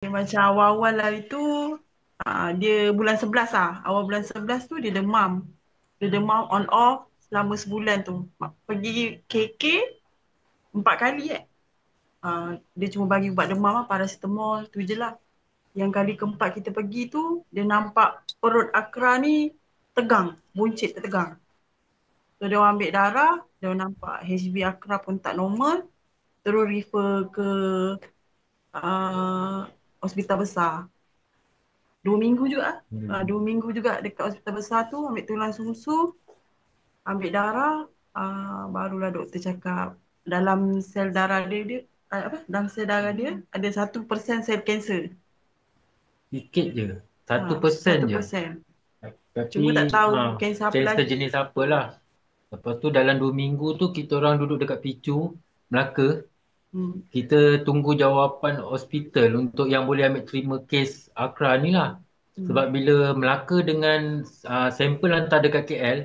Macam awal-awal hari tu, dia bulan 11 lah. Awal bulan 11 tu dia demam. Dia demam on off selama sebulan tu. Pergi KK 4 kali dia cuma bagi ubat demam lah, paracetamol tu je lah. Yang kali keempat kita pergi tu, dia nampak perut Akra ni tegang, buncit tertegang. So dia orang ambil darah, dia orang nampak HB Akra pun tak normal. Terus refer ke uh, hospital besar. 2 minggu juga. Hmm. 2 minggu juga dekat hospital besar tu, ambil tulang susu, ambil darah, barulah doktor cakap dalam sel darah dia dalam sel darah dia ada 1% sel kanser. Sikit je. 1% Satu je. persen. Tapi Cuma tak tahu kanser apa kanser lagi. jenis apa lah. Lepas tu dalam 2 minggu tu kita orang duduk dekat Picu, Melaka. Hmm. Kita tunggu jawapan hospital untuk yang boleh ambil terima kes Akra ni lah. Sebab Hmm. bila Melaka dengan sampel hantar dekat KL,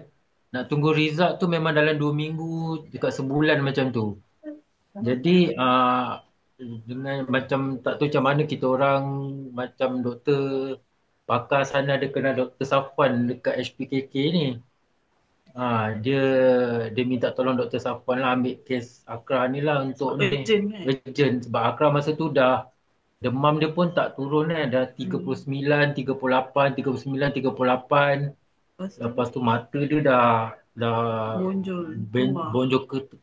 nak tunggu result tu memang dalam 2 minggu, dekat sebulan macam tu. Jadi dengan macam tak tahu macam mana kita orang macam doktor pakar sana ada kenal Doktor Safwan dekat HPKK ni. Dia dia minta tolong Doktor Safwan lah ambil kes Akra ni lah untuk Sebab ni urgent kan. urgent sebab Akra masa tu dah demam dia pun tak turun dah Hmm. 39, 38, 39, 38. Lepas tu Lepas tu mata dia dah bonjol keluar. bonjol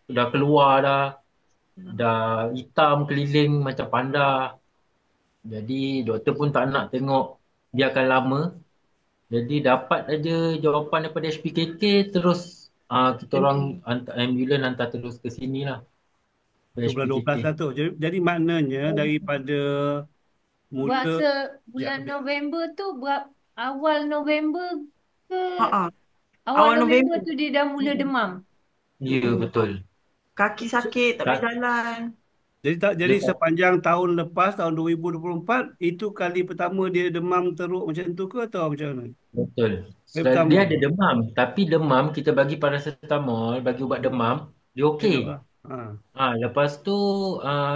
dah keluar dah hitam keliling macam panda. Jadi doktor pun tak nak tengok dia akan lama. Jadi dapat aja jawapan daripada HPKK terus kita orang Urgent. hantar ambulans hantar terus ke sini lah ke Ke bulan 12 HPKK. lah tu. Jadi maknanya daripada mula Bahasa ya, bulan November tu awal November ke Ha ah. awal Awal November November. tu dia dah mula Hmm. demam. Ya Hmm. betul. Kaki so- sakit, tak boleh Tak, jalan. jadi lepas sepanjang tahun lepas tahun 2024 itu kali pertama dia demam teruk macam tu ke atau macam mana? betul. Pertama. Dia ada demam tapi demam kita bagi paracetamol, bagi ubat demam, dia okey. Elok lah. Ha. Lepas tu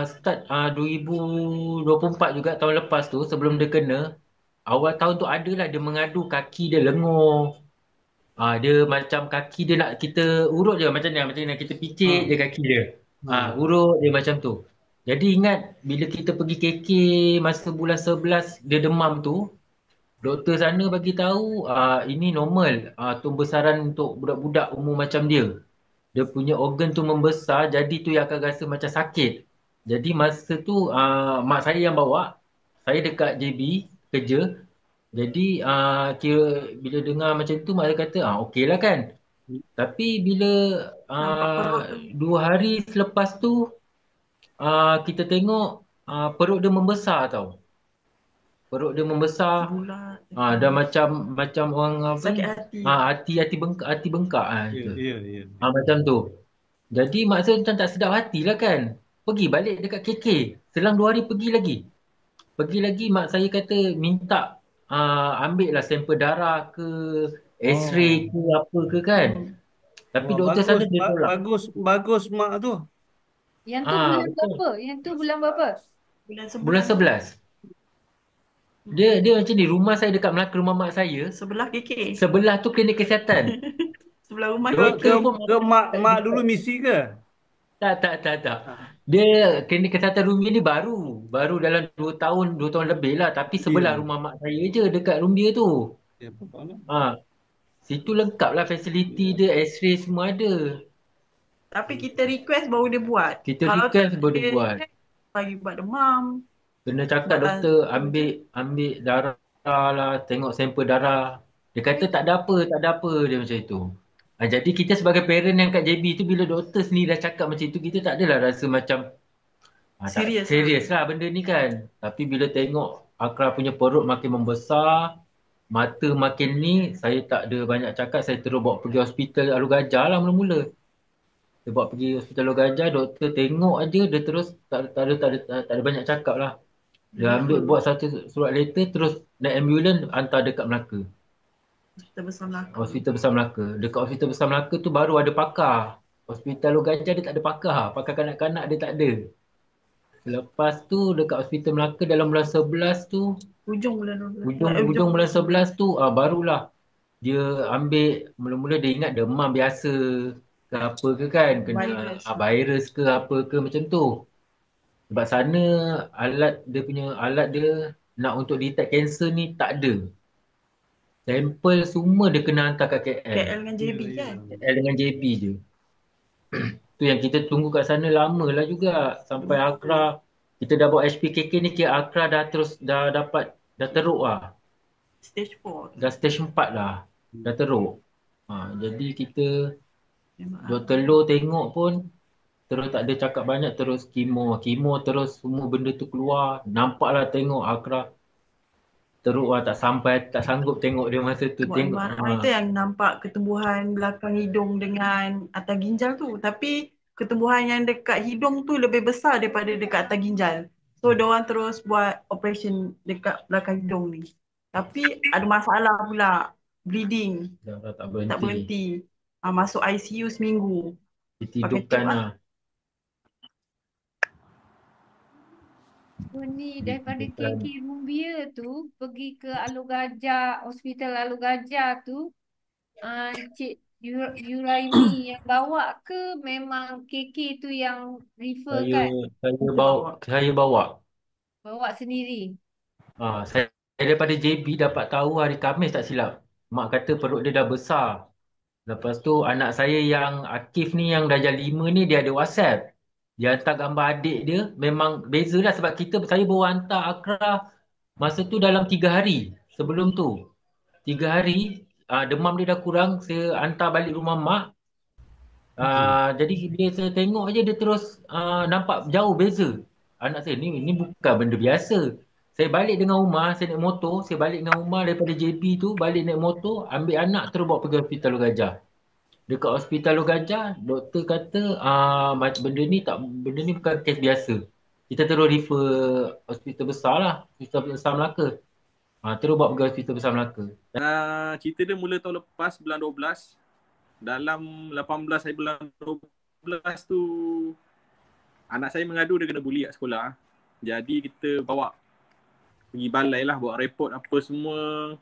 start 2024 juga tahun lepas tu sebelum dia kena awal tahun tu adalah dia mengadu kaki dia lenguh. Dia macam kaki dia nak kita urut je macam ni kita picit Ha. je kaki dia. Ha. Urut dia macam tu. Jadi ingat bila kita pergi KK masa bulan 11 dia demam tu, doktor sana bagi tahu ini normal pembesaran untuk budak-budak umur macam dia. Dia punya organ tu membesar jadi tu yang akan rasa macam sakit. Jadi masa tu mak saya yang bawa, saya dekat JB kerja. Jadi kira bila dengar macam tu mak saya kata okey lah kan. Tapi bila Nampak perut tu 2 hari selepas tu kita tengok perut dia membesar tau. Perut dia membesar. bulat. Dah macam macam orang apa ni? Sakit hati. Hati bengkak Ya, itu. ya, ya. Macam tu. Jadi mak saya macam tak sedap hati lah kan. Pergi balik dekat KK. Selang 2 hari pergi lagi. Pergi lagi mak saya kata minta ambil lah sampel darah ke X-ray Oh. ke apa ke kan. Hmm. Tapi Wah, doktor bagus, sana dia tolak. bagus mak tu. Yang tu bulan Betul. berapa? Yang tu bulan berapa? Bulan Bulan 11. 11. Dia macam ni, rumah saya dekat Melaka, rumah mak saya, Sebelah KK. sebelah tu klinik kesihatan. Sebelah rumah Ke KK. ke Doktor pun ke mak dulu misi ke? tak. Ha. Dia klinik kesihatan Rumbia ni baru dalam 2 tahun lebih lah. Tapi sebelah Ya. rumah mak saya je dekat Rumbia tu. Ya, apa-apa. Ha, Situ lengkap lah fasiliti dia, X-ray semua ada. Tapi kita request baru dia buat. Kita Kalau tak request boleh dia buat. request, bagi buat demam. Kena cakap Buat doktor ambil darah lah, tengok sampel darah. Dia kata tak ada apa dia macam itu. Jadi kita sebagai parent yang kat JB tu bila doktor sendiri dah cakap macam itu, kita tak adalah rasa macam tak serius lah. serius lah benda ni kan. Tapi bila tengok Akra punya perut makin membesar, mata makin ni, saya tak ada banyak cakap, saya terus bawa pergi hospital Alur Gajah lah mula-mula. Saya bawa pergi hospital Alur Gajah, doktor tengok aja dia terus tak ada banyak cakap lah. Dia ambil buat satu surat letter terus naik ambulans hantar dekat Melaka. Hospital besar Melaka. Hospital Besar Melaka. Dekat Hospital Besar Melaka tu baru ada pakar. Hospital Alur Gajah dia tak ada pakar. Pakar kanak-kanak dia tak ada. Lepas tu dekat Hospital Melaka dalam bulan 11 tu, Hujung bulan 12. hujung bulan 11 tu barulah dia ambil, mula-mula dia ingat demam biasa ke apa ke kan, kena Virus. virus ke apa ke macam tu. Sebab sana alat dia nak untuk detect kanser ni tak ada. Sampel semua dia kena hantar kat KL. KL dengan JB Ya, kan? ya. KL dengan JB je. Tu yang kita tunggu kat sana lama lah juga. Sampai Akra, kita dah bawa HPKK ni, kira Akra dah dapat, dah teruk lah. Stage 4. Dah stage 4 lah. Dah teruk. Jadi kita, Memang Dr. Low tengok pun, terus tak ada cakap banyak, terus kemo. Kemo terus semua benda tu keluar. Nampaklah tengok Akra teruk lah, tak sanggup tengok dia masa tu. buat Tengok. MRI tu yang nampak ketumbuhan belakang hidung dengan atas ginjal tu. Tapi ketumbuhan yang dekat hidung tu lebih besar daripada dekat atas ginjal. So diorang terus buat operation dekat belakang hidung ni. Tapi ada masalah pula, bleeding, Dah tak tak berhenti. berhenti. Masuk ICU seminggu. Pakai Ditidurkan tip lah. lah. So ni daripada Ditidurkan. KK Rumbia tu pergi ke Alur Gajah, Hospital Alur Gajah tu, Cik Yuraimi yang bawa ke memang KK tu yang refer Saya kan? saya Kita bawa bawa. saya bawa. Bawa sendiri. Saya daripada JB dapat tahu hari Khamis tak silap. Mak kata perut dia dah besar. Lepas tu anak saya yang Akif ni yang darjah 5 ni dia ada WhatsApp. Dia hantar gambar adik dia, memang beza lah sebab saya baru hantar Akra masa tu dalam 3 hari sebelum tu. 3 hari demam dia dah kurang, saya hantar balik rumah mak. Jadi bila saya tengok aja dia terus nampak jauh beza. Anak saya ni bukan benda biasa. Saya balik dengan Umar, saya naik motor, saya balik dengan Umar daripada JB tu, balik naik motor, ambil anak terus bawa pergi Hospital Lu Gajah. Dekat Hospital Lu Gajah, doktor kata macam benda ni bukan kes biasa. Kita terus refer hospital besar lah, Hospital Besar Melaka. Terus bawa pergi Hospital Besar Melaka. Cerita dia mula tahun lepas bulan 12. Dalam 18 hari bulan 12 tu anak saya mengadu dia kena buli kat sekolah. Jadi kita bawa pergi balai lah, buat report apa semua.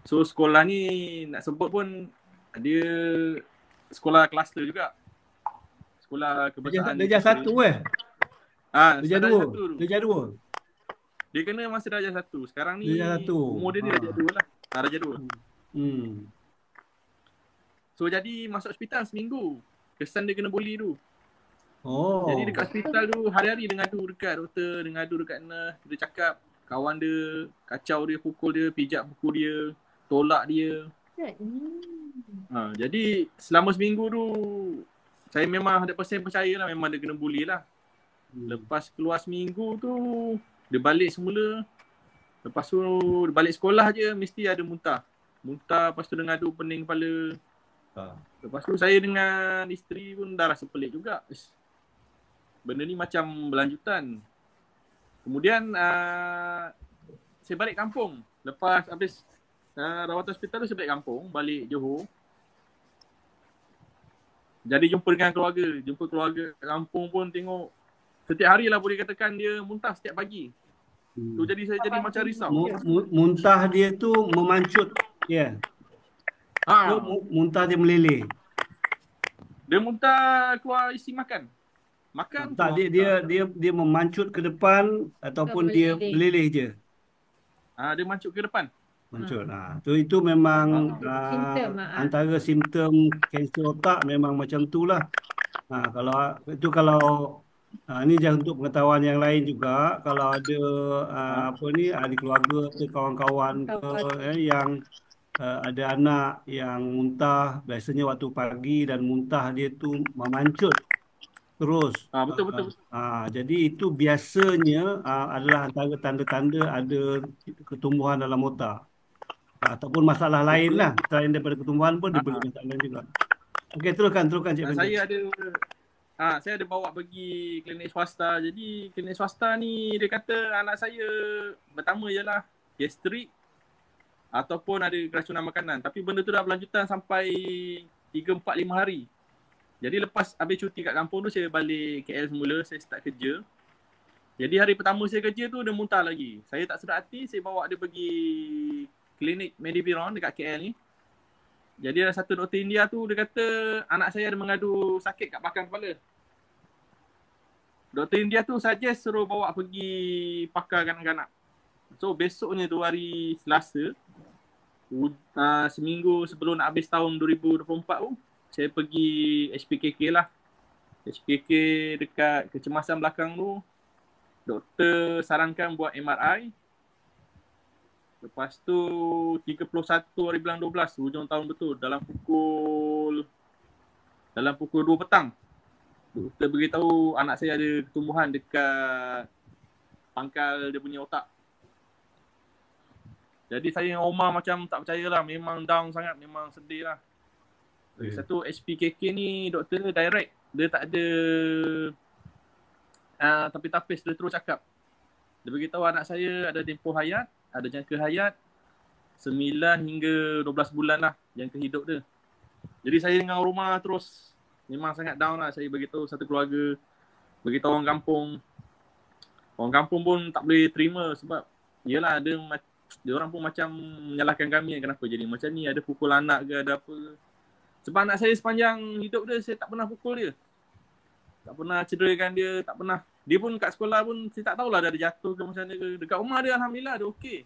So sekolah ni nak sebut pun dia sekolah kluster juga. Sekolah kebangsaan. Darjah 1 Darjah 2. Darjah 2. Dia kena masa darjah 1. Sekarang ni Darjah 1. umur dia darjah 2 lah. Darjah 2. So jadi masuk hospital seminggu. Kesan dia kena buli tu. Jadi dekat hospital tu hari-hari dia ngadu dekat doktor, dia ngadu dekat nurse, dia cakap kawan dia kacau dia, pukul dia, pijak buku dia, tolak dia. Jadi selama seminggu tu saya memang 100% percaya lah memang dia kena buli lah. Lepas keluar seminggu tu dia balik semula. Lepas tu dia balik sekolah je mesti ada muntah. Muntah, lepas tu dia ngadu pening kepala. Lepas tu saya dengan isteri pun dah rasa pelik juga. Benda ni macam berlanjutan. Kemudian saya balik kampung. Lepas habis rawatan hospital tu saya balik kampung, balik Johor. Jadi jumpa dengan keluarga. Jumpa keluarga kat kampung pun tengok setiap hari lah boleh katakan dia muntah setiap pagi. Tu jadi saya jadi macam risau. Muntah dia tu memancut. Ya. Muntah dia meleleh. Dia muntah keluar isi makan. Tak, dia memancut ke depan ataupun dia meleleh je. Dia mancut ke depan. Mancut. Itu memang antara simptom kanser otak memang macam tu lah. Kalau ini jangan untuk pengetahuan yang lain juga, kalau ada ahli keluarga atau kawan-kawan yang ada anak yang muntah, biasanya waktu pagi dan muntah dia tu memancut terus. Betul. Jadi itu biasanya adalah antara tanda-tanda ada ketumbuhan dalam otak. Ataupun masalah lain lah. Selain daripada ketumbuhan pun dia boleh masalah lain juga. Okey, teruskan Cik Benjamin. Saya ada bawa pergi klinik swasta. Jadi klinik swasta ni dia kata anak saya pertama ialah gastrik ataupun ada keracunan makanan. Tapi benda tu dah berlanjutan sampai 3, 4, 5 hari. Jadi lepas habis cuti kat kampung tu saya balik KL semula, saya start kerja. Jadi hari pertama saya kerja tu dia muntah lagi. Saya tak sedar hati, saya bawa dia pergi klinik Mediviron dekat KL ni. Jadi ada satu doktor India tu, dia kata anak saya ada mengadu sakit kat belakang kepala. Doktor India tu suggest suruh bawa pergi pakar kanak-kanak. So besoknya tu hari Selasa, seminggu sebelum nak habis tahun 2024 tu, saya pergi HPKK lah. HPKK dekat kecemasan belakang tu, doktor sarankan buat MRI. Lepas tu 31 hari bulan 12, hujung tahun betul, dalam pukul 2 petang. Doktor beritahu anak saya ada ketumbuhan dekat pangkal dia punya otak. Jadi saya dengan Omar macam tak percaya lah. Memang down sangat. Memang sedih lah. Satu HPKK ni doktor dia direct. Dia tak ada tapis-tapis. Dia terus cakap. Dia beritahu anak saya ada tempoh hayat. Ada jangka hayat 9 hingga 12 bulan lah jangka hidup dia. Jadi saya dengan rumah terus memang sangat down lah. Saya beritahu satu keluarga. Beritahu orang kampung. Orang kampung pun tak boleh terima sebab yelah dia orang pun macam menyalahkan kami kenapa jadi macam ni, ada pukul anak ke ada apa. Sebab anak saya sepanjang hidup dia saya tak pernah pukul dia. Tak pernah cederakan dia, tak pernah. Dia pun kat sekolah pun saya tak tahulah dia ada jatuh ke macam mana ke. Dekat rumah dia alhamdulillah dia okey.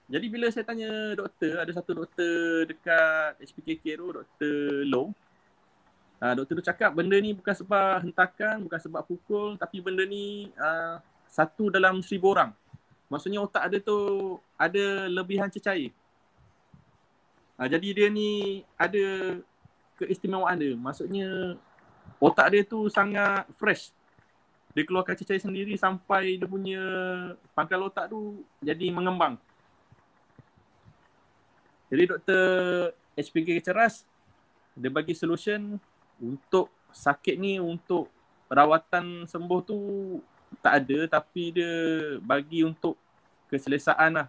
Jadi bila saya tanya doktor, ada satu doktor dekat HPKK tu, Doktor Low. Doktor tu cakap benda ni bukan sebab hentakan, bukan sebab pukul, tapi benda ni satu dalam 1000 orang. Maksudnya otak dia tu ada lebihan cecair. Jadi dia ni ada keistimewaan dia. Maksudnya otak dia tu sangat fresh. Dia keluarkan cecair sendiri sampai dia punya pangkal otak tu jadi mengembang. Jadi doktor HPK Ceras, dia bagi solution untuk sakit ni, untuk perawatan sembuh tu tak ada, tapi dia bagi untuk keselesaan lah.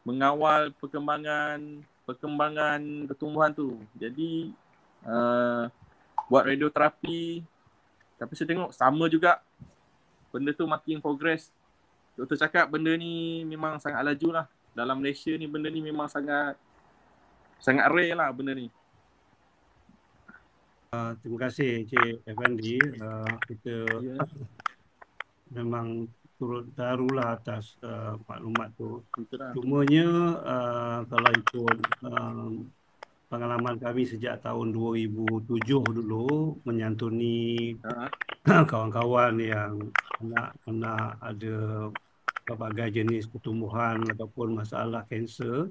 Mengawal perkembangan pertumbuhan tu. Jadi buat radioterapi, tapi saya tengok sama juga. Benda tu makin progress. Doktor cakap benda ni memang sangat laju lah. Dalam Malaysia ni benda ni memang sangat rare lah benda ni. Terima kasih Cik Effendi. Kita memang turut darulah atas maklumat tu. Cumanya kalau ikut pengalaman kami sejak tahun 2007 dulu menyantuni kawan-kawan yang anak ada berbagai jenis pertumbuhan ataupun masalah kanser.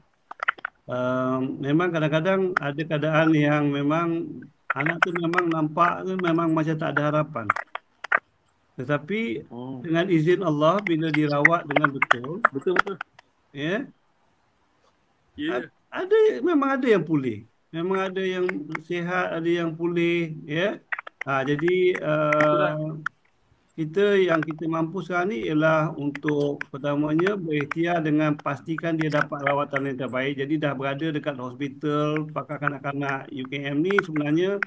Memang kadang-kadang ada keadaan yang memang anak tu memang nampak tu memang macam tak ada harapan. Tetapi dengan izin Allah bila dirawat dengan betul, ya, memang ada yang pulih, memang ada yang sihat, ada yang pulih, ya. Jadi kita mampu sekarang ni ialah untuk pertamanya berikhtiar dengan pastikan dia dapat rawatan yang terbaik. Jadi dah berada dekat hospital pakar kanak-kanak UKM ni sebenarnya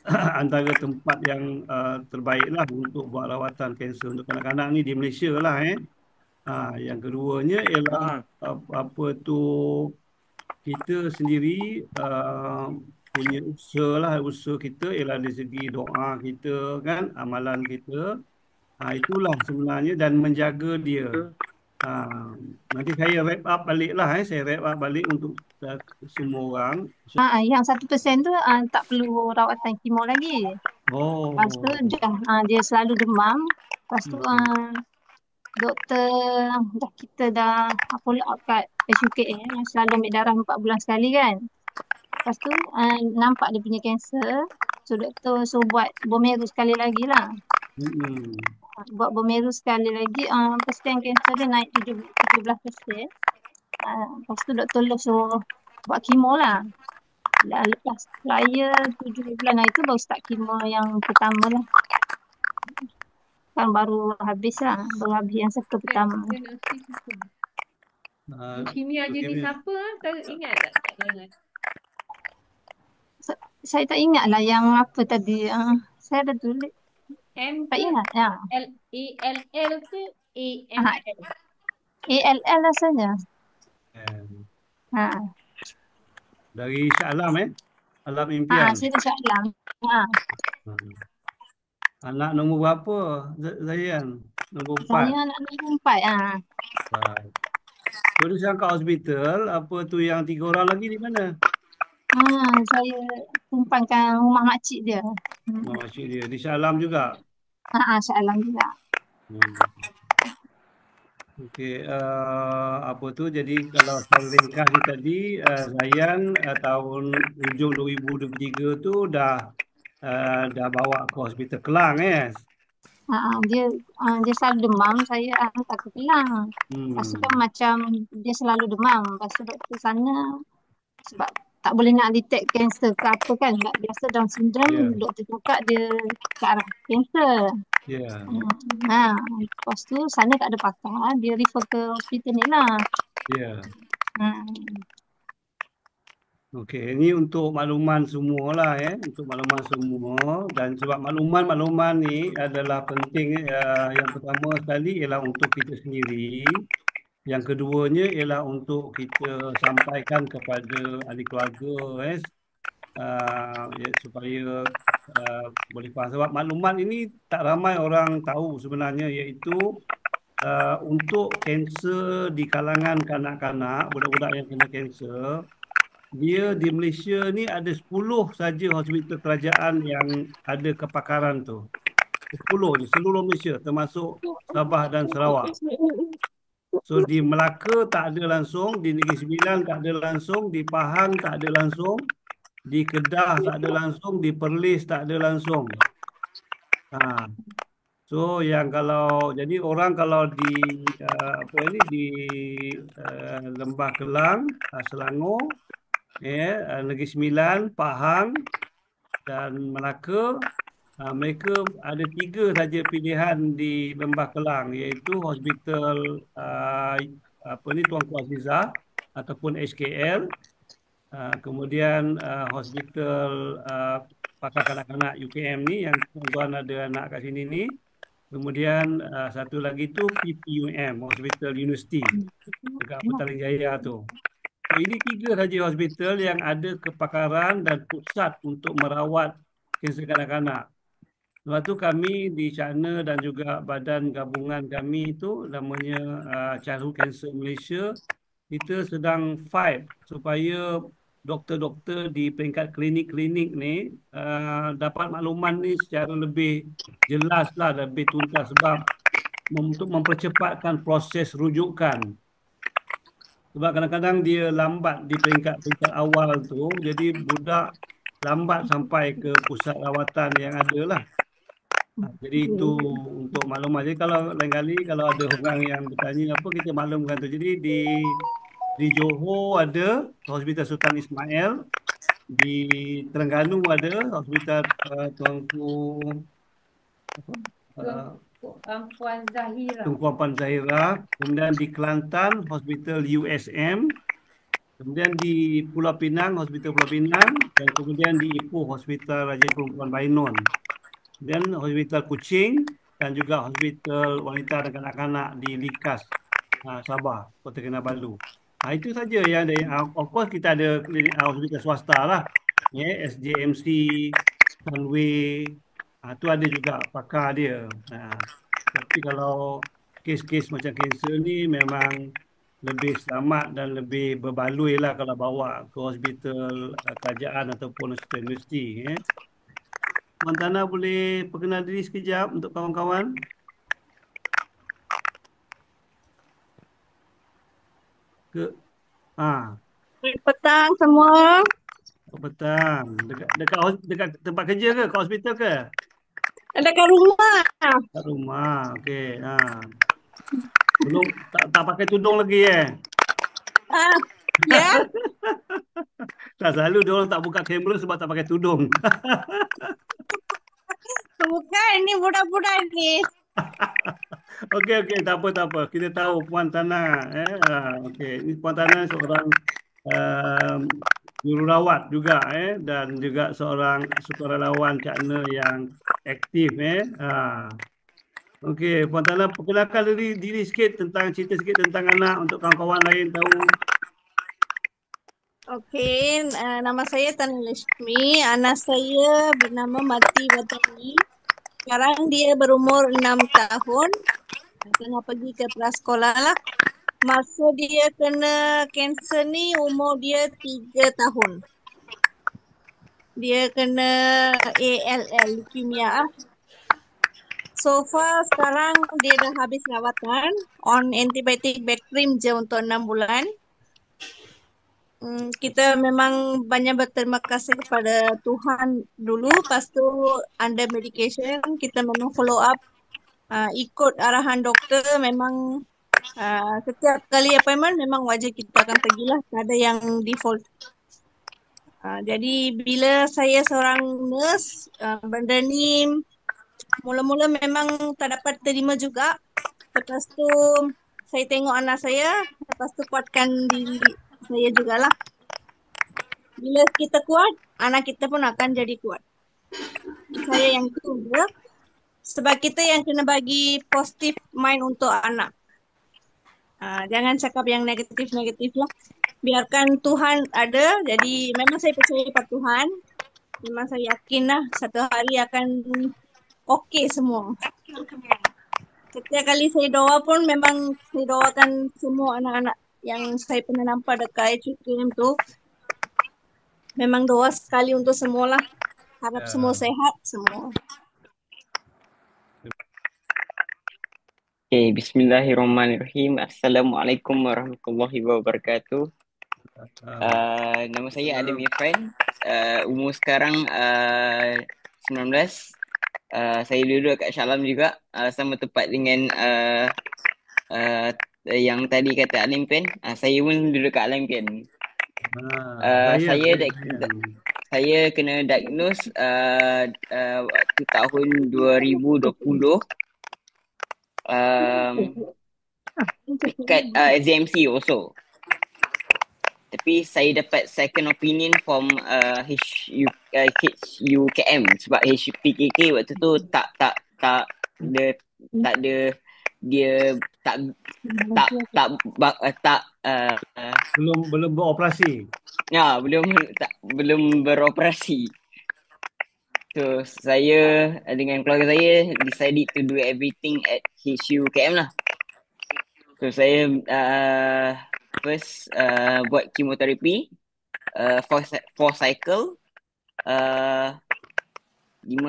antara tempat yang terbaik lah untuk buat rawatan kanser untuk kanak-kanak ni di Malaysia lah. Yang keduanya ialah apa tu, kita sendiri punya usaha kita ialah dari segi doa kita kan, amalan kita. Itulah sebenarnya, dan menjaga dia. Nanti saya wrap up balik lah. Saya wrap up balik untuk semua orang. Yang 1% tu tak perlu rawatan kemo lagi. Lepas tu dia selalu demam. Lepas tu doktor kita dah follow up kat HUKM, selalu ambil darah 4 bulan sekali kan. Lepas tu nampak dia punya kanser. So doktor buat bone marrow sekali lagi lah. Buat bone marrow sekali lagi, persen kanser dia naik 17%. Lepas tu doktor suruh buat kemo lah. Lepas trial 7 bulan itu baru start kemo yang pertama lah. Kan baru habis lah, baru habis yang sektor pertama. Kimia jenis apa? Tahu ingat tak? Saya tak ingat lah yang apa tadi. Saya ada tulis. M Tak ke ingat. Ya. L ke Ah, AML? ALL rasanya. And Ha. dari Shah Alam Alam Impian. Saya dah soalan. Hmm. Anak nombor berapa Zayan? Nombor 4. Saya anak nombor 4. Baik. So dia sekarang kat hospital, apa tu yang 3 orang lagi di mana? Saya tumpangkan rumah makcik dia. Makcik dia di Shah Alam juga. Soalan juga. Hmm. Okey, apa tu jadi kalau secara ringkas ni tadi Zayan tahun hujung 2023 tu dah bawa ke hospital Kelang Dia selalu demam, saya hantar ke Kelang. Lepas tu kan Hmm. macam dia selalu demam. Lepas tu doktor sana sebab tak boleh nak detect kanser ke apa kan. Sebab biasa Down syndrome Ya, doktor cakap dia ke arah kanser. ya, Lepas tu sana tak ada pakar, dia refer ke hospital ni lah. ya. Hmm. Okey, ini untuk makluman semua lah untuk makluman semua dan sebab makluman ni adalah penting yang pertama sekali ialah untuk kita sendiri. Yang keduanya ialah untuk kita sampaikan kepada ahli keluarga supaya boleh faham. Sebab maklumat ini tak ramai orang tahu sebenarnya iaitu untuk kanser di kalangan kanak-kanak, budak-budak yang kena kanser, dia di Malaysia ni ada 10 saja hospital kerajaan yang ada kepakaran tu. 10 je seluruh Malaysia termasuk Sabah dan Sarawak. So di Melaka tak ada langsung, di Negeri Sembilan tak ada langsung, di Pahang tak ada langsung, di Kedah tak ada langsung, di Perlis tak ada langsung. So yang jadi orang kalau di di Lembah Kelang, Selangor, Negeri Sembilan, Pahang dan Melaka, mereka ada 3 saja pilihan di Lembah Kelang iaitu hospital Tuanku Azizah ataupun HKL, kemudian hospital pakar kanak-kanak UKM ni yang tuan ada anak kat sini ni, kemudian satu lagi tu PPUM, Hospital University dekat Petaling Jaya tu. So, ini 3 saja hospital yang ada kepakaran dan pusat untuk merawat kanser kanak-kanak. Lepas tu kami di sana dan juga badan gabungan kami itu namanya Childhood Cancer Malaysia, kita sedang fight supaya doktor-doktor di peringkat klinik-klinik ni dapat makluman ni secara lebih jelas lah, lebih tuntas sebab untuk mempercepatkan proses rujukan. Sebab kadang-kadang dia lambat di peringkat awal tu, jadi budak lambat sampai ke pusat rawatan yang ada lah. Jadi itu untuk maklumat. Jadi kalau lain kali kalau ada orang yang bertanya apa, kita maklumkan tu. Jadi di Johor ada Hospital Sultan Ismail, di Terengganu ada Hospital Tuanku Puan Zahira. Tunku Puan Zahira, kemudian di Kelantan Hospital USM, kemudian di Pulau Pinang Hospital Pulau Pinang, dan kemudian di Ipoh Hospital Raja Perempuan Bainon. Dan Hospital Kuching dan juga Hospital Wanita dan Kanak-kanak di Likas, Sabah, Kota Kinabalu. Itu saja yang ada. Of course kita ada klinik hospital swasta lah. SJMC, Sunway, itu ada juga pakar dia. Tapi kalau kes-kes macam kanser ni memang lebih selamat dan lebih berbaloi lah kalau bawa ke hospital kerajaan ataupun hospital universiti. Puan Tana boleh perkenal diri sekejap untuk kawan-kawan? Selamat petang semua. Petang. Dekat tempat kerja ke? Kat hospital ke? Ada kat rumah. Kat rumah. Okey. Belum tak pakai tudung lagi Ya. Tak, selalu dia orang tak buka kamera sebab tak pakai tudung. Bukan, ni budak-budak ni. Okey, tak apa. Kita tahu Puan Tana. Okey, ini Puan Tana seorang jururawat juga dan juga seorang sukarelawan Cakna yang aktif Okey, Puan Tana, perkenalkan diri sikit cerita sikit tentang anak untuk kawan-kawan lain tahu. Okey, nama saya Tan Leshmi. Anak saya bernama Mati Watani. Sekarang dia berumur 6 tahun. Tengah pergi ke prasekolah lah. Masa dia kena kanser ni umur dia 3 tahun. Dia kena ALL, leukemia. So far sekarang dia dah habis rawatan on antibiotic Bactrim je untuk 6 bulan. Kita memang banyak berterima kasih kepada Tuhan dulu. Lepas tu under medication kita memang follow up ikut arahan doktor. Memang setiap kali appointment memang wajib kita akan pergilah. Tak ada yang default. Jadi bila saya seorang nurse, benda ni mula-mula memang tak dapat terima juga. Lepas tu saya tengok anak saya, lepas tu kuatkan diri saya jugalah. Bila kita kuat, anak kita pun akan jadi kuat. Saya yang tu je. Sebab kita yang kena bagi positif mind untuk anak. Jangan cakap yang negatif-negatif lah. Biarkan Tuhan ada. Jadi memang saya percaya pada Tuhan. Memang saya yakin lah satu hari akan okey semua. Setiap kali saya doa pun memang saya doakan semua anak-anak yang saya pernah nampak dekat HQM tu. Memang doa sekali untuk semua lah. Harap semua sehat semua. Okay, Bismillahirrahmanirrahim. Assalamualaikum warahmatullahi wabarakatuh. Nama saya Adam Irfan. Umur sekarang 19. Saya duduk kat Shah Alam juga. Sama tempat dengan yang tadi kata Alimpian. Saya pun duduk kat Alimpian. Saya kena diagnose waktu tahun 2020 dekat SMC also. Tapi saya dapat second opinion from HUKM sebab HPKK waktu tu belum beroperasi. Ya, belum beroperasi. So saya dengan keluarga saya decided to do everything at HUKM lah. So saya first buat chemoterapi 4 cycle 5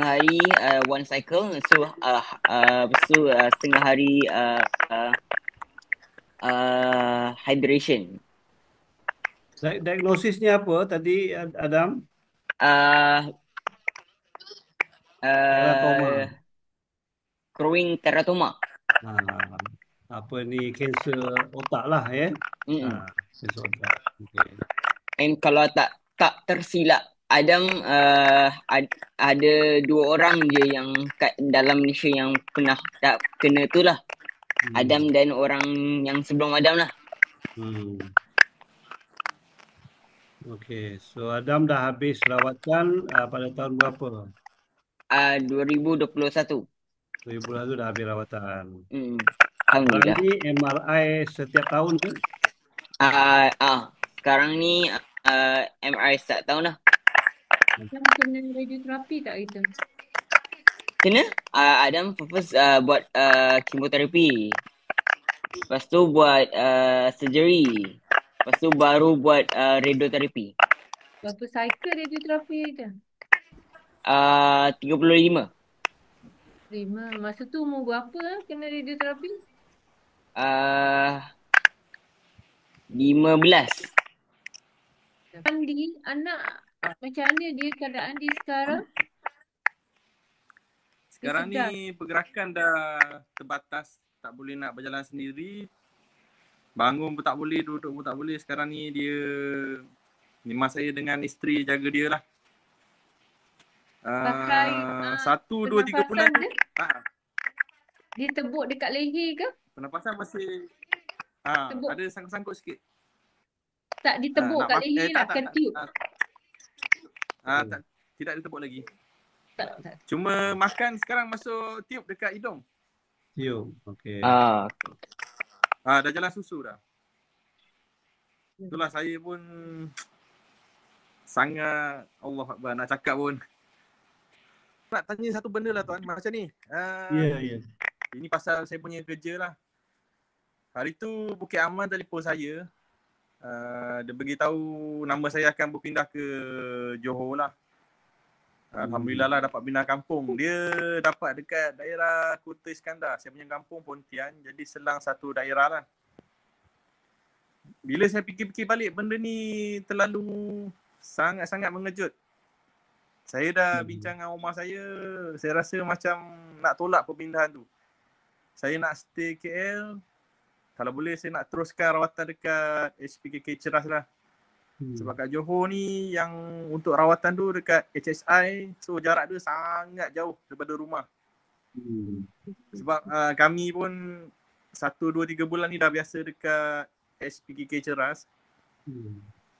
hari 1 cycle. So lepas tu setengah hari hydration. Diagnosisnya apa tadi Adam? Teratoma. Growing teratoma. Apa ni, kanser otak lah kanser otak. Okay. And kalau tak tersilap Adam ada 2 orang je yang kat dalam Malaysia yang pernah tak kena tu lah. Adam dan orang yang sebelum Adam lah. Okay, so Adam dah habis rawatan pada tahun berapa? 2021. 2021 dah habis rawatan. Alhamdulillah. Sekarang ni MRI setiap tahun ke? Sekarang ni MRI setiap tahun lah. Macam kena radioterapi tak kita? Kena. Adam first buat chemoterapi. Lepas tu buat surgery. Lepas tu baru buat radioterapi. Berapa cycle radioterapi kita? 35. 5. Masa tu umur berapa kena radioterapi? 15. Andi, anak macam mana dia keadaan dia sekarang? Sekarang ni pergerakan dah terbatas. Tak boleh nak berjalan sendiri. Bangun pun tak boleh, duduk pun tak boleh. Sekarang ni dia memang saya dengan isteri jaga dia lah. Pakai 1, 2, 3 bulan dia tebuk dekat leher ke? Pernafasan masih ada sangkut-sangkut sikit. Tak ditebuk kat leher lah, tak. ke tube. Tak, tidak ditebuk lagi. Tak. Cuma makan sekarang masuk tube dekat hidung. Tube. Okey. Dah jalan susu dah. Itulah saya pun sangat Allah Akbar nak cakap pun. Nak tanya satu benda lah tuan, macam ni. Ya. Ini pasal saya punya kerja lah. Hari tu Bukit Aman telefon saya. Dia beritahu nama saya akan berpindah ke Johor lah. Alhamdulillah lah dapat pindah kampung. Dia dapat dekat daerah Kota Iskandar. Saya punya kampung Pontian. Jadi selang satu daerah lah. Bila saya fikir-fikir balik, benda ni terlalu sangat-sangat mengejut. Saya dah bincang dengan rumah saya rasa macam nak tolak perpindahan tu. Saya nak stay KL. Kalau boleh saya nak teruskan rawatan dekat HPKK Ceras lah. Sebab kat Johor ni yang untuk rawatan tu dekat HSI, so jarak dia sangat jauh daripada rumah. Sebab kami pun 1, 2, 3 bulan ni dah biasa dekat HPKK Ceras.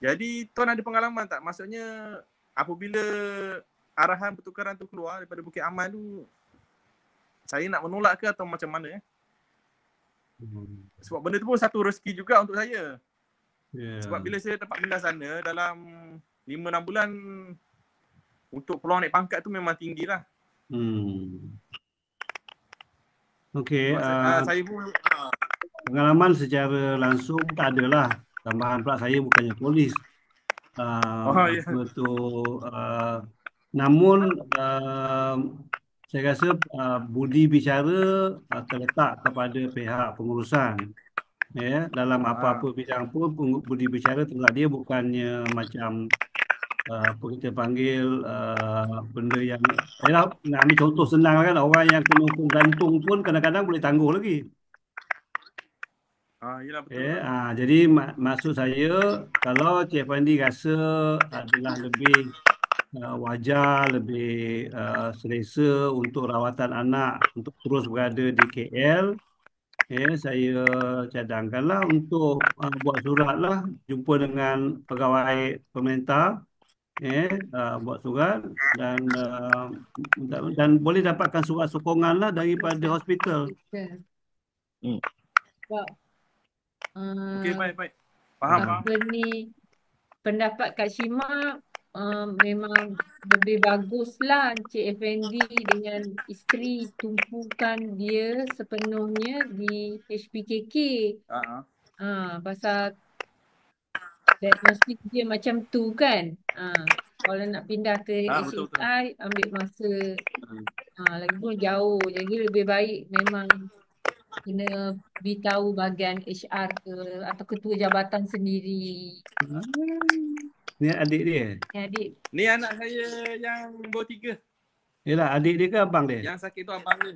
Jadi tuan ada pengalaman tak? Maksudnya apabila arahan pertukaran tu keluar daripada Bukit Aman tu, saya nak menolak ke atau macam mana? Sebab benda tu pun satu rezeki juga untuk saya. Sebab bila saya dapat pindah sana dalam 5-6 bulan, untuk peluang naik pangkat tu memang tinggi lah. Okey. Saya pun Pengalaman secara langsung tak adalah. Tambahan pula saya bukannya polis. Namun saya rasa budi bicara terletak kepada pihak pengurusan. Ya, dalam apa-apa bidang pun budi bicara terletak, dia bukannya macam apa kita panggil benda yang nak ambil contoh senang kan, orang yang kena hukum gantung pun kadang-kadang boleh tangguh lagi. Yelah betul. Jadi maksud saya, kalau Cik Fandi rasa adalah lebih wajar, lebih selesa untuk rawatan anak untuk terus berada di KL, saya cadangkanlah untuk buat surat lah, jumpa dengan pegawai pemerintah, buat surat dan boleh dapatkan surat sokongan lah daripada hospital. Okey, baik. Faham. Apa ni, pendapat Kak Shima memang lebih baguslah Encik Effendi dengan isteri tumpukan dia sepenuhnya di HPKK. Pasal diagnostik dia macam tu kan. Kalau nak pindah ke HSI ambil masa lagipun jauh. Jadi lebih baik memang kena beritahu bahagian HR ke atau ketua jabatan sendiri. Ni adik dia? Ni anak saya yang baru 3. Yelah, adik dia ke abang dia? Yang sakit tu abang dia.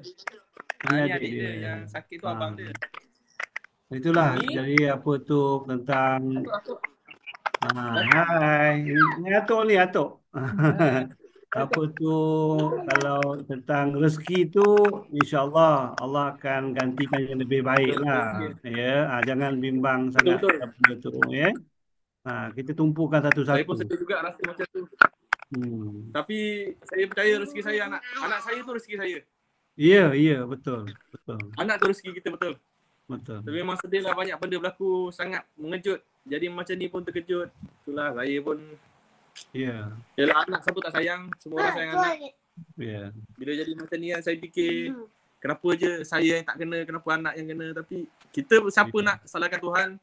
Ni adik dia. Yang sakit tu abang dia. Itulah, jadi apa tu tentang hai, ni Atok. Apa tu, kalau tentang rezeki tu, insyaAllah Allah akan gantikan yang lebih baik lah. Ya, jangan bimbang sangat betul ya. Kita tumpukan satu-satu. Saya pun sedih juga rasa macam tu. Tapi saya percaya rezeki saya, anak saya tu rezeki saya. Ya, betul. Anak tu rezeki kita betul. Tapi memang sedih lah, banyak benda berlaku sangat mengejut. Jadi macam ni pun terkejut. Itulah saya pun. Yalah, anak siapa tak sayang, semua orang sayang anak. Bila jadi macam ni saya fikir, kenapa je saya yang tak kena, kenapa anak yang kena. Tapi kita siapa nak salahkan Tuhan,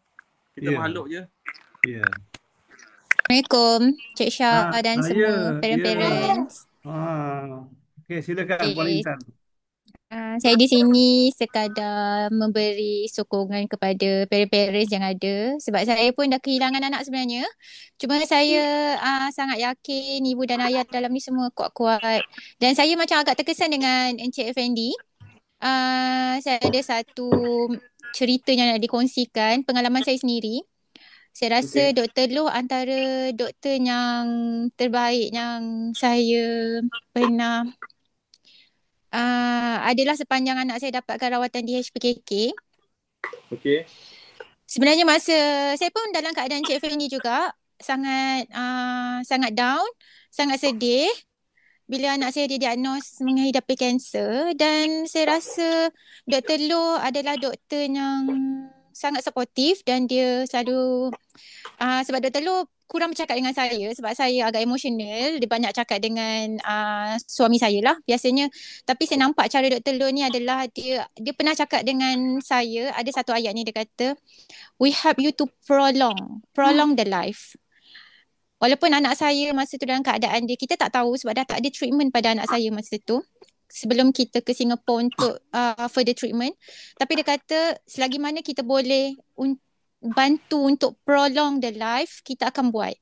kita makhluk je. Assalamualaikum Cik Syah dan semua parents. Okey, silakan Puan Intan. Saya di sini sekadar memberi sokongan kepada parents yang ada, sebab saya pun dah kehilangan anak sebenarnya. Cuma saya sangat yakin ibu dan ayah dalam ni semua kuat-kuat. Dan saya macam agak terkesan dengan Encik Effendi. Saya ada satu cerita yang nak dikongsikan, pengalaman saya sendiri. Saya rasa Dr. Loh antara doktor yang terbaik yang saya pernah adalah sepanjang anak saya dapatkan rawatan di HPKK. Sebenarnya masa saya pun dalam keadaan Cik Fendi juga sangat down, sangat sedih bila anak saya didiagnos menghidapi kanser, dan saya rasa Dr. Loh adalah doktor yang sangat suportif, dan dia selalu sebab Dr. Loh kurang bercakap dengan saya sebab saya agak emosional. Dia banyak cakap dengan suami saya lah biasanya. Tapi saya nampak cara Dr. Loh ni adalah dia pernah cakap dengan saya, ada satu ayat ni dia kata, "We help you to prolong the life." Walaupun anak saya masa tu dalam keadaan dia, kita tak tahu sebab dah tak ada treatment pada anak saya masa tu. Sebelum kita ke Singapore untuk further treatment. Tapi dia kata selagi mana kita boleh bantu untuk prolong the life, kita akan buat.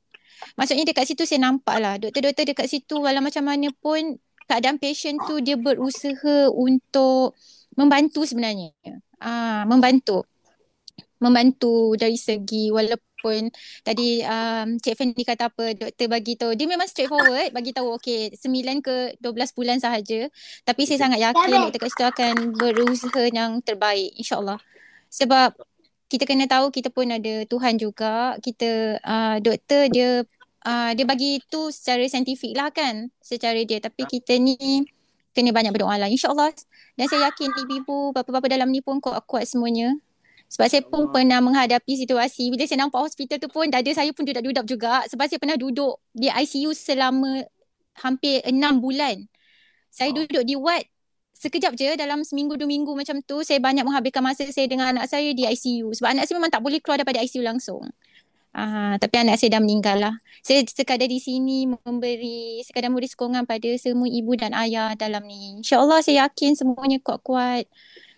Maksudnya dekat situ saya nampak lah doktor-doktor dekat situ walau macam mana pun keadaan patient tu dia berusaha untuk membantu sebenarnya. Membantu dari segi walaupun tadi Cik Fendi kata apa, doktor bagi tahu dia memang straightforward, bagi tahu okey 9 ke 12 bulan sahaja, tapi saya sangat yakin doktor kat situ akan berusaha yang terbaik insya-Allah. Sebab kita kena tahu kita pun ada Tuhan juga. Kita doktor dia bagi tu secara saintifik lah kan, secara dia, tapi kita ni kena banyak berdoa lah insya-Allah. Dan saya yakin ibu-ibu, bapa-bapa dalam ni pun kuat-kuat semuanya. Sebab saya pun pernah menghadapi situasi bila saya nampak hospital tu pun dada saya pun duduk-duduk juga, sebab saya pernah duduk di ICU selama hampir 6 bulan. Saya duduk di ward sekejap je, dalam seminggu 2 minggu macam tu saya banyak menghabiskan masa saya dengan anak saya di ICU sebab anak saya memang tak boleh keluar daripada ICU langsung. Tapi anak saya dah meninggal lah. Saya sekadar di sini sekadar memberi sokongan pada semua ibu dan ayah dalam ni. InsyaAllah saya yakin semuanya kuat-kuat.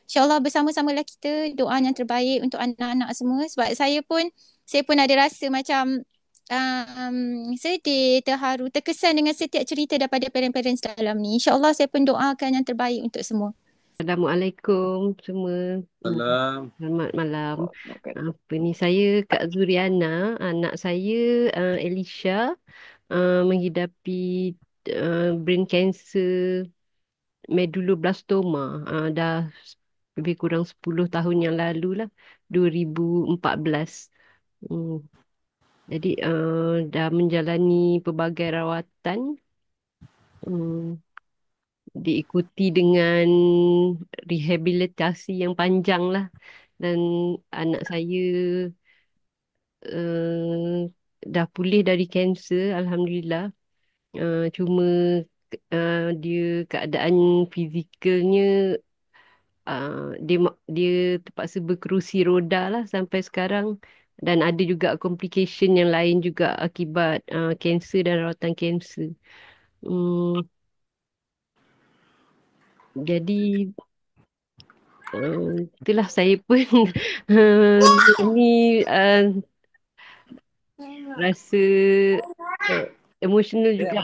InsyaAllah bersama-samalah kita doa yang terbaik untuk anak-anak semua. Sebab saya pun ada rasa macam sedih, terharu, terkesan dengan setiap cerita daripada parents-parents dalam ni. InsyaAllah saya pun doakan yang terbaik untuk semua. Assalamualaikum semua. Salam. Selamat malam. Saya Kak Zuriana, anak saya Elisha menghidapi brain cancer medulloblastoma. Dah lebih kurang 10 tahun yang lalu lah, 2014. Jadi dah menjalani pelbagai rawatan, diikuti dengan rehabilitasi yang panjang lah, dan anak saya dah pulih dari kanser Alhamdulillah. Cuma dia keadaan fizikalnya dia terpaksa berkerusi roda lah sampai sekarang, dan ada juga complication yang lain juga akibat kanser dan rawatan kanser. Jadi itulah saya pun ni rasa emosional juga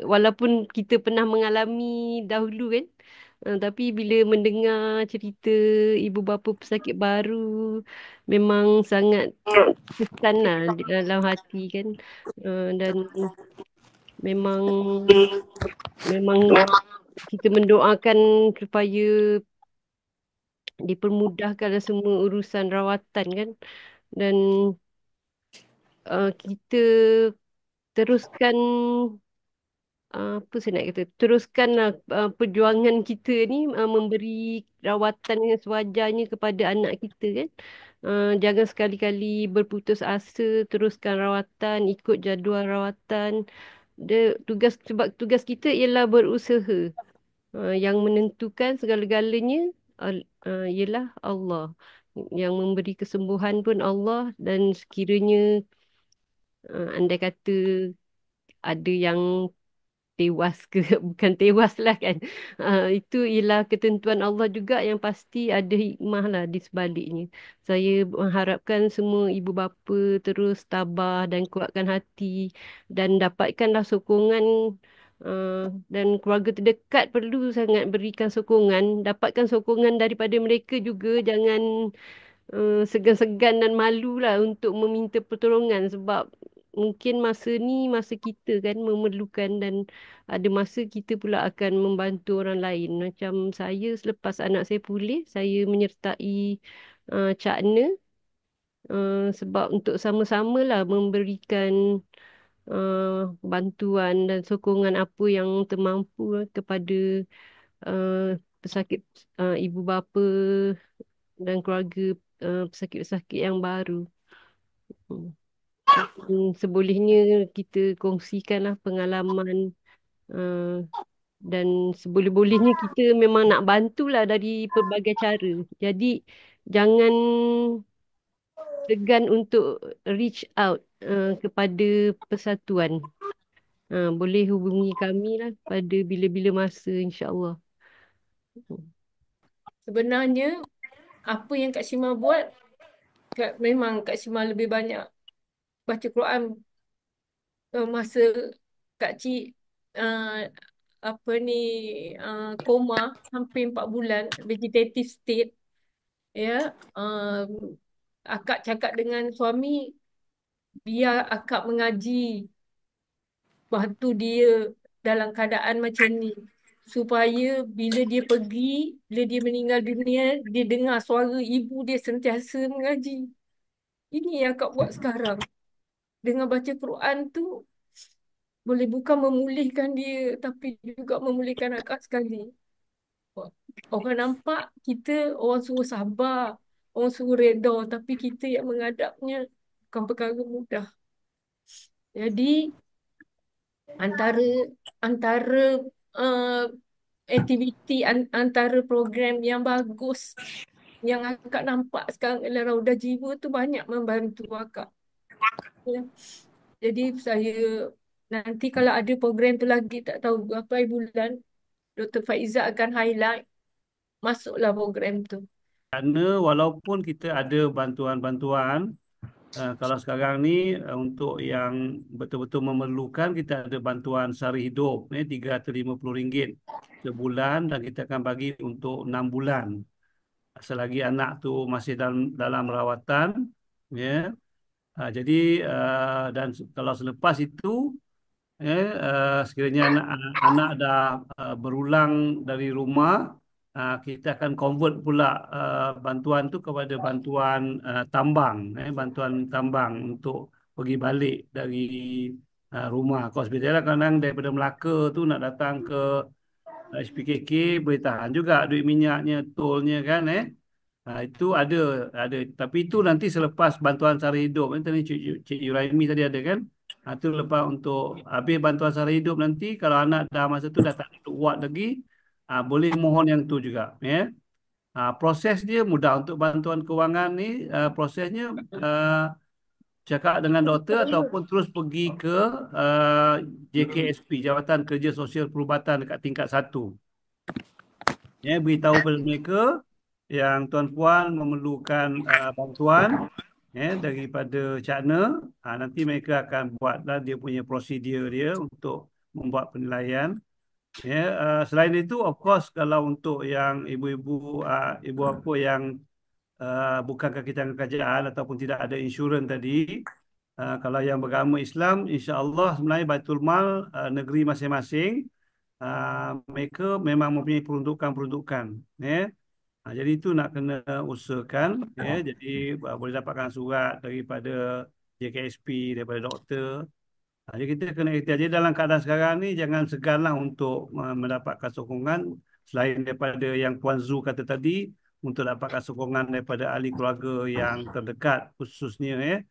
walaupun kita pernah mengalami dahulu kan. Tapi bila mendengar cerita ibu bapa pesakit baru, memang sangat kesan lah dalam hati kan. Dan memang kita mendoakan supaya dipermudahkan semua urusan rawatan kan. Dan kita teruskan apa saya nak kata, teruskanlah perjuangan kita ni memberi rawatan yang sewajarnya kepada anak kita kan. Jangan sekali-kali berputus asa, teruskan rawatan, ikut jadual rawatan. Sebab tugas kita ialah berusaha. Yang menentukan segala-galanya ialah Allah. Yang memberi kesembuhan pun Allah, dan sekiranya andai kata ada yang tewas ke bukan tewas lah kan, itu ialah ketentuan Allah juga, yang pasti ada hikmah lah di sebaliknya. Saya mengharapkan semua ibu bapa terus tabah dan kuatkan hati, dan dapatkanlah sokongan, dan keluarga terdekat perlu sangat berikan sokongan, dapatkan sokongan daripada mereka juga. Jangan segan-segan dan malu lah untuk meminta pertolongan, sebab mungkin masa ni masa kita kan memerlukan, dan ada masa kita pula akan membantu orang lain. Macam saya, selepas anak saya pulih, saya menyertai Cakna Sebab untuk sama-sama lah memberikan bantuan dan sokongan apa yang termampu kepada pesakit, ibu bapa dan keluarga pesakit-pesakit yang baru. Hmm. Sebolehnya kita kongsikanlah pengalaman uh, dan seboleh-bolehnya kita memang nak bantulah dari pelbagai cara. Jadi jangan segan untuk reach out kepada persatuan. Boleh hubungi kami lah pada bila-bila masa, insya-Allah. Sebenarnya apa yang Kak Shima buat, memang Kak Shima lebih banyak baca Quran masa Kak Cik uh, apa ni koma hampir 4 bulan, vegetative state, ya. Akak cakap dengan suami, biar akak mengaji, bantu dia dalam keadaan macam ni, supaya bila dia meninggal dunia, dia dengar suara ibu dia sentiasa mengaji. Ini yang akak buat sekarang. Dengan baca Quran tu boleh bukan memulihkan dia, tapi juga memulihkan akak sekali. Orang nampak kita, orang suruh sabar, orang suruh reda, tapi kita yang menghadapnya bukan perkara mudah. Jadi antara antara uh, aktiviti, antara program yang bagus yang akak nampak sekarang adalah Raudah Jiwa tu banyak membantu akak. Ya. Jadi saya nanti kalau ada program tu lagi, tak tahu berapa bulan, Dr. Faiza akan highlight, masuklah program tu. Kerana walaupun kita ada bantuan-bantuan, kalau sekarang ni untuk yang betul-betul memerlukan, kita ada bantuan sara hidup RM350 sebulan, dan kita akan bagi untuk 6 bulan selagi anak tu masih dalam rawatan, ya. Jadi dan kalau selepas itu, sekiranya anak dah berulang dari rumah, kita akan convert pula bantuan tu kepada bantuan tambang, bantuan tambang untuk pergi balik dari rumah ke hospital. Kadang daripada Melaka tu nak datang ke SPKK boleh tahan juga duit minyaknya, tolnya kan. Itu ada, tapi itu nanti selepas bantuan sara hidup. Tadi Cik Yuraimi tadi ada kan. Itu lepas untuk habis bantuan sara hidup, nanti kalau anak dah masa tu dah tak duduk ward lagi, boleh mohon yang tu juga, ya. Proses dia mudah untuk bantuan kewangan ni. Prosesnya cakap dengan doktor ataupun terus pergi ke JKSP, Jabatan Kerja Sosial Perubatan dekat tingkat 1. Ya, beritahu pada mereka yang tuan-puan memerlukan bantuan daripada Cakna. Nanti mereka akan buatlah dia punya prosedur dia untuk membuat penilaian. Selain itu, of course, kalau untuk yang ibu-ibu, ibu apa yang bukan kaki tangan kerajaan ataupun tidak ada insurans tadi, kalau yang beragama Islam, insya-Allah sebenarnya Baitul Mal negeri masing-masing, mereka memang mempunyai peruntukan-peruntukan. Jadi itu nak kena usahakan. Jadi boleh dapatkan surat daripada JKSP, daripada doktor. Jadi kita kena ikhtiar. Jadi dalam keadaan sekarang ni, jangan seganlah untuk mendapatkan sokongan selain daripada yang Puan Zu kata tadi, untuk dapatkan sokongan daripada ahli keluarga yang terdekat khususnya.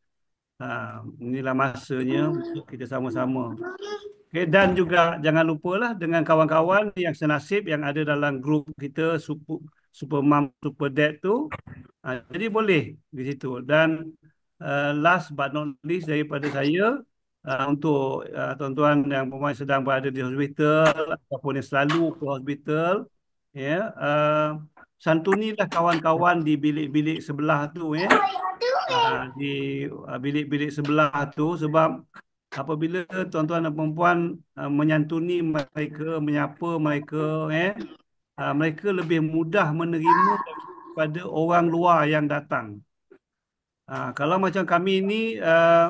Inilah masanya untuk kita sama-sama. Okay, dan juga jangan lupalah dengan kawan-kawan yang senasib yang ada dalam grup kita, Super Mom, Super Dad tu. Jadi boleh di situ. Dan last but not least daripada saya, untuk tuan-tuan yang memang sedang berada di hospital ataupun yang selalu ke hospital, santunilah kawan-kawan di bilik-bilik sebelah tu, di bilik-bilik sebelah tu, sebab apabila tuan-tuan dan perempuan menyantuni mereka, menyapa mereka, mereka lebih mudah menerima daripada orang luar yang datang. Kalau macam kami ni,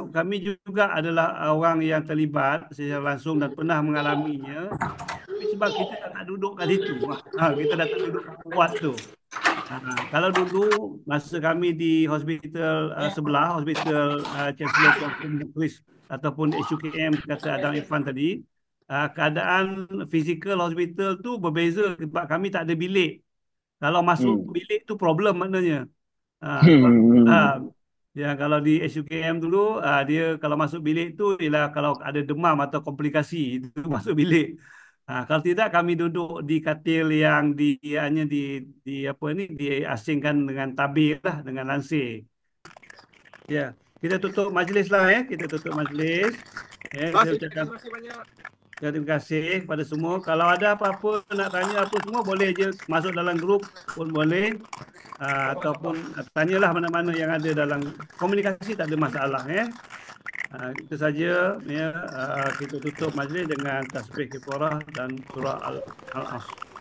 kami juga adalah orang yang terlibat secara langsung dan pernah mengalaminya. Tapi sebab kita tak nak duduk kat situ, kita dah tak duduk kat kuat tu. Kalau dulu masa kami di hospital sebelah, hospital Chancellor Chris ataupun HUKM kata Adam Irfan tadi, keadaan fizikal hospital tu berbeza sebab kami tak ada bilik. Kalau masuk bilik tu problem maknanya. Sebab yang kalau di HUKM dulu dia kalau masuk bilik tu ialah kalau ada demam atau komplikasi itu masuk bilik. Kalau tidak kami duduk di katil yang hanya di apa ni diasingkan dengan tabir lah dengan lansir. Ya, kita tutup majlis lah kita tutup majlis. Saya ucapkan Terima kasih banyak. terima kasih kepada semua. Kalau ada apa-apa nak tanya apa semua boleh je masuk dalam grup pun boleh. Ataupun tanyalah mana-mana yang ada dalam komunikasi tak ada masalah itu saja kita tutup majlis dengan tasbih kifarah dan surah Al-Asr.